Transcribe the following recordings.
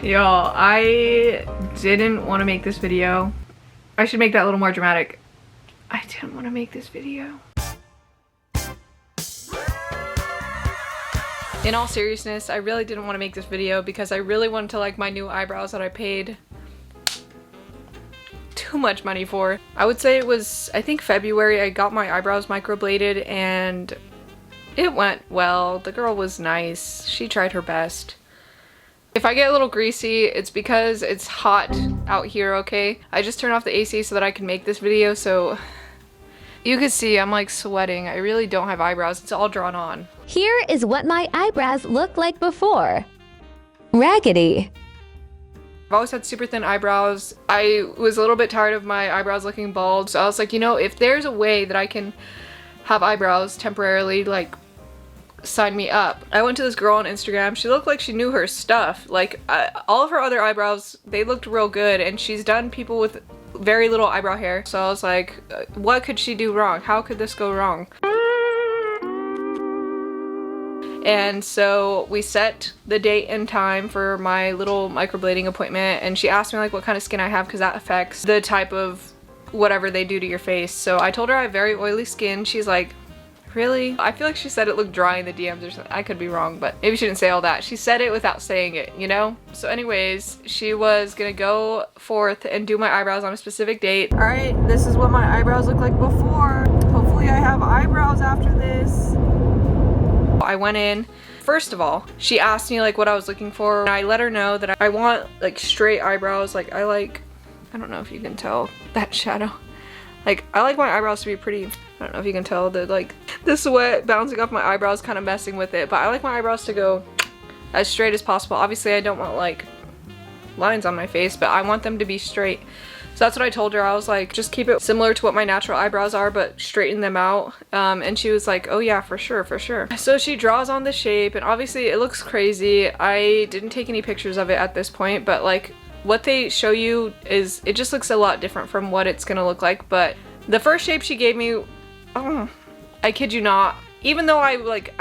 Y'all, I didn't want to make this video. I should make that a little more dramatic. I didn't want to make this video. In all seriousness, I really didn't want to make this video because I really wanted to like my new eyebrows that I paid too much money for. I would say it was, I think February, I got my eyebrows microbladed and it went well. The girl was nice. She tried her best. If I get a little greasy, it's because it's hot out here, okay? I just turned off the AC so that I can make this video, so you can see I'm like sweating. I really don't have eyebrows. It's all drawn on. Here is what my eyebrows looked like before. Raggedy. I've always had super thin eyebrows. I was a little bit tired of my eyebrows looking bald, so I was like, you know, if there's a way that I can have eyebrows temporarily, like, sign me up. I went to this girl on Instagram. She looked like she knew her stuff. Like, all of her other eyebrows, they looked real good, and she's done people with very little eyebrow hair. So I was like, what could she do wrong? How could this go wrong? And so we set the date and time for my little microblading appointment, and she asked me like what kind of skin I have because that affects the type of whatever they do to your face. So I told her I have very oily skin. She's like, really? I feel like she said it looked dry in the DMs or something. I could be wrong, but maybe she didn't say all that. She said it without saying it, you know? So anyways, she was gonna go forth and do my eyebrows on a specific date. All right, this is what my eyebrows look like before. Hopefully I have eyebrows after this. I went in. First of all, she asked me like what I was looking for. And I let her know that I want like straight eyebrows. Like I don't know if you can tell that shadow. Like I like my eyebrows to be pretty, I don't know if you can tell that like the sweat bouncing off my eyebrows kind of messing with it, but I like my eyebrows to go as straight as possible. Obviously I don't want like lines on my face, but I want them to be straight. So that's what I told her. I was like, just keep it similar to what my natural eyebrows are, but straighten them out. And she was like, oh yeah, for sure, for sure. So she draws on the shape, and obviously it looks crazy. I didn't take any pictures of it at this point, but like what they show you is, it just looks a lot different from what it's gonna look like. But the first shape she gave me, oh, I kid you not, even though I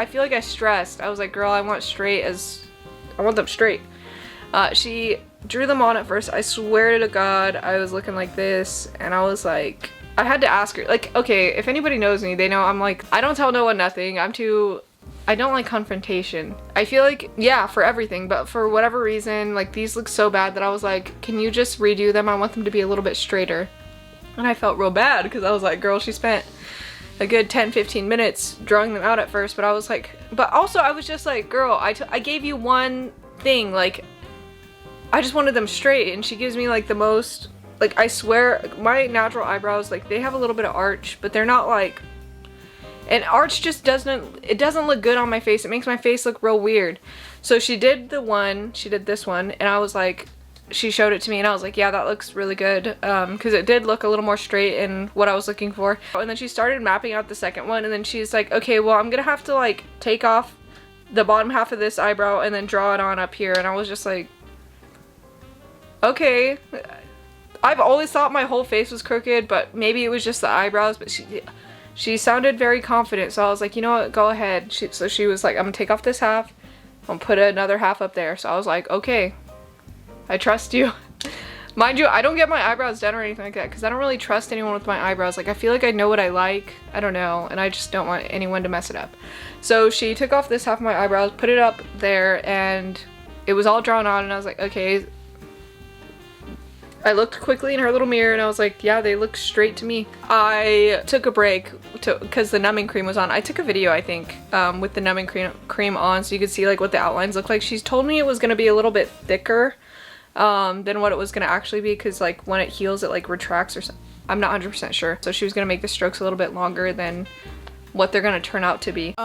feel like I stressed, I was like, girl, I want them straight. She drew them on at first. I swear to God, I was looking like this, and I was like, I had to ask her, like, okay, if anybody knows me, they know I'm like, I don't tell no one nothing. I don't like confrontation. I feel like, yeah, for everything, but for whatever reason, like these look so bad that I was like, can you just redo them? I want them to be a little bit straighter. And I felt real bad because I was like, girl, she spent a good 10-15 minutes drawing them out at first, but I was like, but also I was just like, girl, I gave you one thing, like, I just wanted them straight, and she gives me like the most, like, I swear, my natural eyebrows, like, they have a little bit of arch, but they're not like, and arch just doesn't look good on my face. It makes my face look real weird. So she did this one, and I was like, she showed it to me, and I was like, yeah, that looks really good, because it did look a little more straight in what I was looking for. And then she started mapping out the second one, and then she's like, okay, well, I'm gonna have to like take off the bottom half of this eyebrow and then draw it on up here. And I was just like, okay. I've always thought my whole face was crooked, but maybe it was just the eyebrows. But she sounded very confident, so I was like, you know what, go ahead. So she was like, I'm gonna take off this half, I'm gonna put another half up there. So I was like, okay, I trust you. Mind you, I don't get my eyebrows done or anything like that because I don't really trust anyone with my eyebrows. Like, I feel like I know what I like, I don't know, and I just don't want anyone to mess it up. So she took off this half of my eyebrows, put it up there, and it was all drawn on, and I was like, okay. I looked quickly in her little mirror, and I was like, yeah, they look straight to me. I took a break because the numbing cream was on. I took a video, I think, with the numbing cream on, so you could see like what the outlines look like. She's told me it was going to be a little bit thicker than what it was going to actually be, because like when it heals, it like retracts or something. I'm not 100% sure. So she was going to make the strokes a little bit longer than what they're going to turn out to be.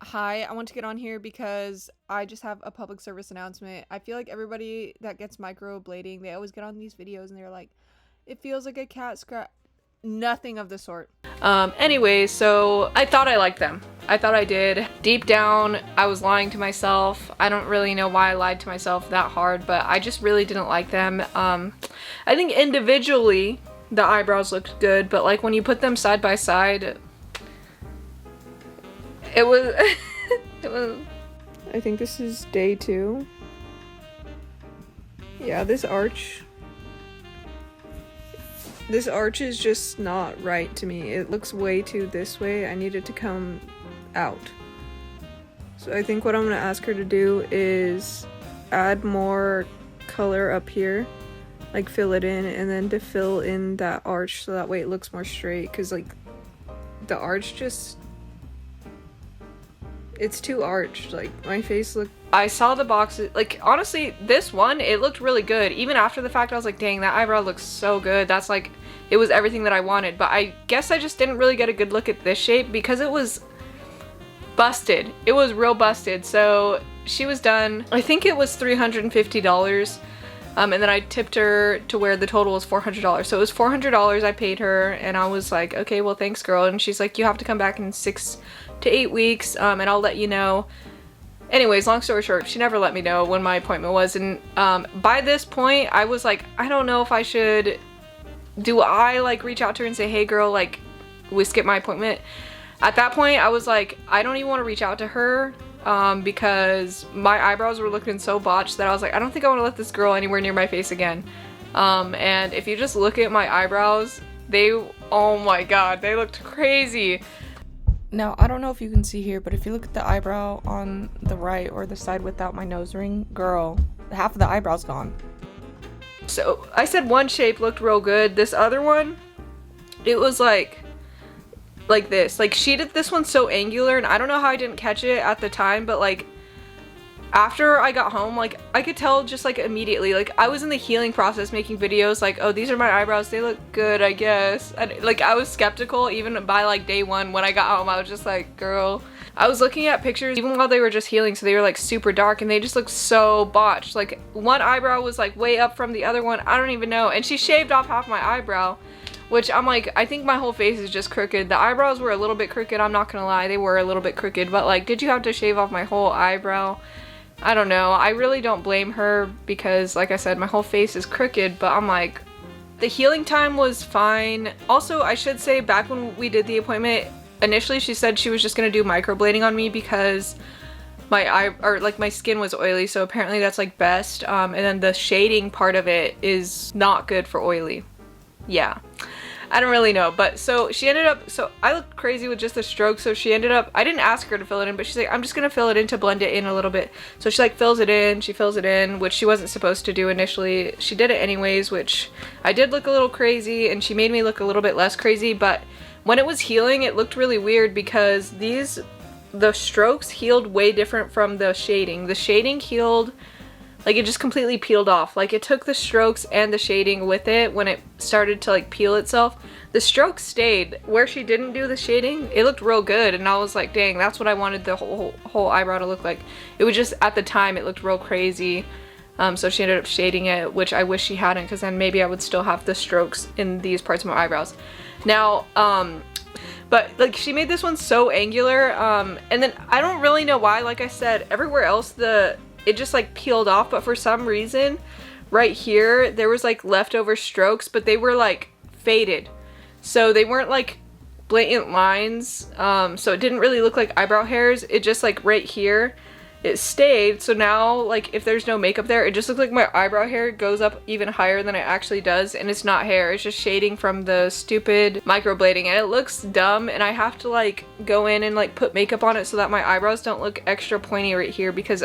Hi, I want to get on here because I just have a public service announcement. I feel like everybody that gets microblading, they always get on these videos and they're like, it feels like a cat scratch. Nothing of the sort. Anyway, so I thought I liked them. I thought I did. Deep down, I was lying to myself. I don't really know why I lied to myself that hard, but I just really didn't like them. I think individually, the eyebrows looked good, but like when you put them side by side, it was, I think this is day 2. Yeah, this arch is just not right to me. It looks way too this way. I need it to come out. So I think what I'm gonna ask her to do is add more color up here, like fill it in, and then to fill in that arch so that way it looks more straight, because like the arch just, it's too arched. Like my face look, I saw the boxes, like honestly this one, it looked really good. Even after the fact I was like, dang, that eyebrow looks so good. That's like, it was everything that I wanted. But I guess I just didn't really get a good look at this shape because it was busted. It was real busted. So she was done. I think it was $350. And then I tipped her to where the total was $400. So it was $400 I paid her, and I was like, okay, well, thanks, girl. And she's like, you have to come back in 6 to 8 weeks, and I'll let you know. Anyways, long story short, she never let me know when my appointment was. And by this point, I was like, I don't know if I should, do I like reach out to her and say, hey, girl, like, we skipped my appointment? At that point, I was like, I don't even want to reach out to her. Because my eyebrows were looking so botched that I was like, I don't think I want to let this girl anywhere near my face again. And if you just look at my eyebrows, they, oh my god, they looked crazy. Now, I don't know if you can see here, but if you look at the eyebrow on the right or the side without my nose ring, girl, half of the eyebrow's gone. So I said one shape looked real good. This other one, it was like this. Like, she did this one so angular, and I don't know how I didn't catch it at the time, but like after I got home, like I could tell just like immediately. Like I was in the healing process making videos like, oh, these are my eyebrows, they look good, I guess. And like I was skeptical even by like day one. When I got home, I was just like, girl, I was looking at pictures even while they were just healing, so they were like super dark and they just looked so botched. Like one eyebrow was like way up from the other one, I don't even know. And she shaved off half my eyebrow, which I'm like, I think my whole face is just crooked. The eyebrows were a little bit crooked, I'm not gonna lie, they were a little bit crooked, but like, did you have to shave off my whole eyebrow? I don't know. I really don't blame her because, like I said, my whole face is crooked, but I'm like, the healing time was fine. Also, I should say, back when we did the appointment, initially she said she was just gonna do microblading on me because my skin was oily, so apparently that's like best. And then the shading part of it is not good for oily. Yeah. I don't really know, but so she ended up, so I looked crazy with just the stroke, so she ended up, I didn't ask her to fill it in, but she's like, I'm just gonna fill it in to blend it in a little bit. So she like fills it in, which she wasn't supposed to do initially. She did it anyways, which I did look a little crazy, and she made me look a little bit less crazy, but when it was healing, it looked really weird because the strokes healed way different from the shading. The shading healed, like it just completely peeled off. Like it took the strokes and the shading with it when it started to like peel itself. The strokes stayed. Where she didn't do the shading, it looked real good, and I was like, dang, that's what I wanted the whole eyebrow to look like. It was just, at the time, it looked real crazy. So she ended up shading it, which I wish she hadn't, because then maybe I would still have the strokes in these parts of my eyebrows. Now, but like she made this one so angular, and then I don't really know why. Like I said, everywhere else it just like peeled off, but for some reason right here there was like leftover strokes, but they were like faded, so they weren't like blatant lines, so it didn't really look like eyebrow hairs. It just like right here it stayed, so now like if there's no makeup there, it just looks like my eyebrow hair goes up even higher than it actually does, and it's not hair, it's just shading from the stupid microblading, and it looks dumb, and I have to like go in and like put makeup on it so that my eyebrows don't look extra pointy right here, because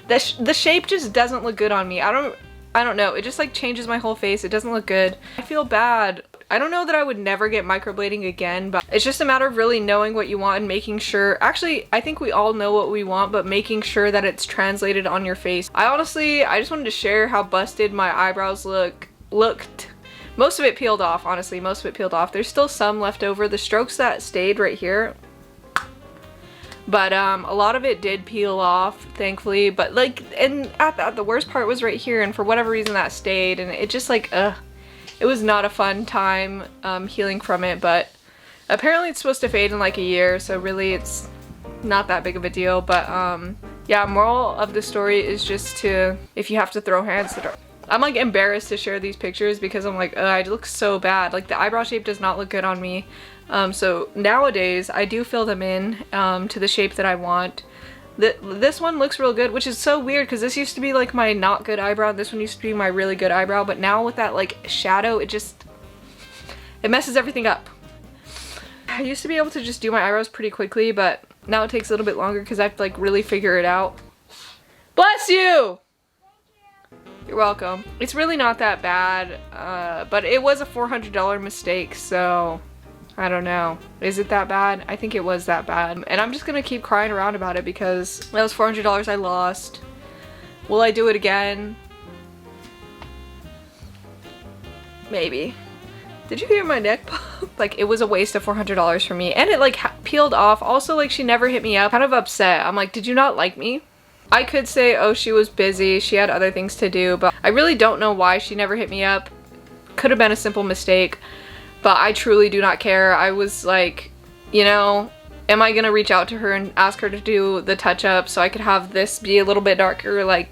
the shape just doesn't look good on me. I don't know, it just like changes my whole face. It doesn't look good. I feel bad. I don't know that I would never get microblading again, but it's just a matter of really knowing what you want and making sure, actually I think we all know what we want, but making sure that it's translated on your face. I just wanted to share how busted my eyebrows looked. Most of it peeled off, honestly, most of it peeled off. There's still some left over. The strokes that stayed right here, but a lot of it did peel off, thankfully. But like, and the worst part was right here, and for whatever reason that stayed, and it just like, it was not a fun time healing from it. But apparently it's supposed to fade in like a year, so really it's not that big of a deal. But yeah, moral of the story is just to, if you have to throw hands, I'm like embarrassed to share these pictures because I'm like, I look so bad. Like the eyebrow shape does not look good on me. So nowadays I do fill them in to the shape that I want. This one looks real good, which is so weird because this used to be like my not good eyebrow. This one used to be my really good eyebrow, but now with that like shadow, it messes everything up. I used to be able to just do my eyebrows pretty quickly, but now it takes a little bit longer because I have to like really figure it out. Bless you! You're welcome. It's really not that bad, but it was a $400 mistake, so I don't know. Is it that bad? I think it was that bad. And I'm just gonna keep crying around about it because that was $400 I lost. Will I do it again? Maybe. Did you hear my neck pop? Like, it was a waste of $400 for me. And it like peeled off. Also, like, she never hit me up. Kind of upset. I'm like, did you not like me? I could say, oh, she was busy. She had other things to do. But I really don't know why she never hit me up. Could have been a simple mistake. But I truly do not care. I was like, you know, am I gonna reach out to her and ask her to do the touch-up so I could have this be a little bit darker? Like,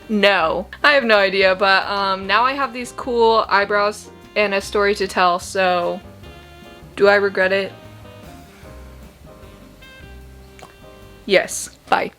no. I have no idea. But now I have these cool eyebrows and a story to tell, so do I regret it? Yes. Bye.